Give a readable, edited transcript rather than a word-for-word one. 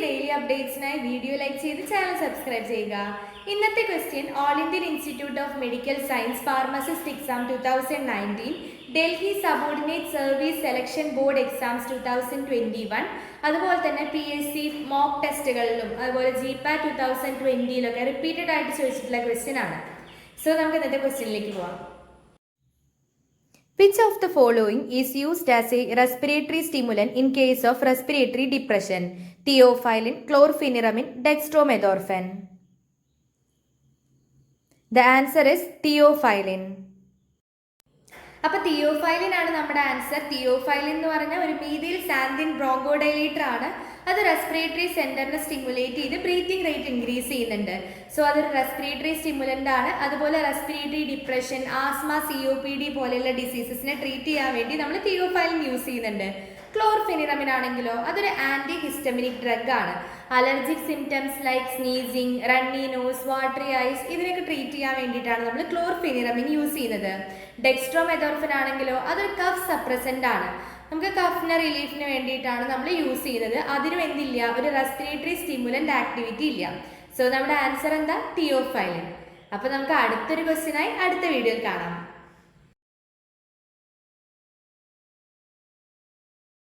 Daily അപ്ഡേറ്റ്സിനായി video like ചെയ്ത് channel subscribe ചെയ്യുക. ഇന്നത്തെ question all Indian institute of medical science pharmacist exam 2019, Delhi subordinate service selection board exams 2021, അതുപോലെ തന്നെ PSC mock ടെസ്റ്റുകളിലും അതുപോലെ GPAT 2020 repeated ആയിട്ട് ചോദിച്ചിട്ടുള്ള ക്വസ്റ്റ്യൻ ആണ്. സോ നമുക്ക് ഇന്നത്തെ ക്വസ്റ്റ്യനിലേക്ക് പോവാം. Which of the following is used as a respiratory stimulant in case of respiratory depression? Theophylline, chlorpheniramine, dextromethorphan. The answer is theophylline. അപ്പോൾ തിയോഫൈലിൻ ആണ് നമ്മുടെ ആൻസർ. തിയോഫൈലിൻ എന്ന് പറഞ്ഞാൽ ഒരു മീഥൈൽ സാന്തിൻ ബ്രോങ്കോഡൈലേറ്റർ ആണ്. അത് റെസ്പിറേറ്ററി സെന്ററിനെ സ്റ്റിമുലേറ്റ് ചെയ്ത് ബ്രീത്തിങ് റേറ്റ് ഇൻക്രീസ് ചെയ്യുന്നുണ്ട്. സോ അതൊരു റെസ്പിറേറ്ററി സ്റ്റിമുലൻ്റ് ആണ്. അതുപോലെ റെസ്പിറേറ്ററി ഡിപ്രഷൻ, ആസ്മ, COPD പോലെയുള്ള ഡിസീസസിനെ ട്രീറ്റ് ചെയ്യാൻ വേണ്ടി നമ്മൾ തിയോഫൈലിൻ യൂസ് ചെയ്യുന്നുണ്ട്. ക്ലോർഫെനിറമിൻ ആണെങ്കിലോ അതൊരു ആൻറ്റി ഹിസ്റ്റമിനിക് ഡ്രഗ് ആണ്. Allergic symptoms like sneezing, runny nose, watery eyes ഇതിനൊക്കെ ട്രീറ്റ് ചെയ്യാൻ വേണ്ടിയിട്ടാണ് നമ്മൾ ക്ലോർഫെനിറമിൻ യൂസ് ചെയ്യുന്നത്. ഡെക്സ്ട്രോമെഥോർഫൻ ആണെങ്കിലോ അതൊരു കഫ് സപ്രസൻ്റ് ആണ്. നമുക്ക് കഫിന് റിലീഫിന് വേണ്ടിയിട്ടാണ് നമ്മൾ യൂസ് ചെയ്യുന്നത്. അതിനും എന്തില്ല, ഒരു റെസ്പിറേറ്ററി സ്റ്റിമുലൻ്റ് ആക്ടിവിറ്റി ഇല്ല. സോ നമ്മുടെ ആൻസർ എന്താ? തിയോഫൈലിൻ. അപ്പോൾ നമുക്ക് അടുത്തൊരു ക്വസ്റ്റ്യനായി അടുത്ത വീഡിയോയിൽ കാണാം.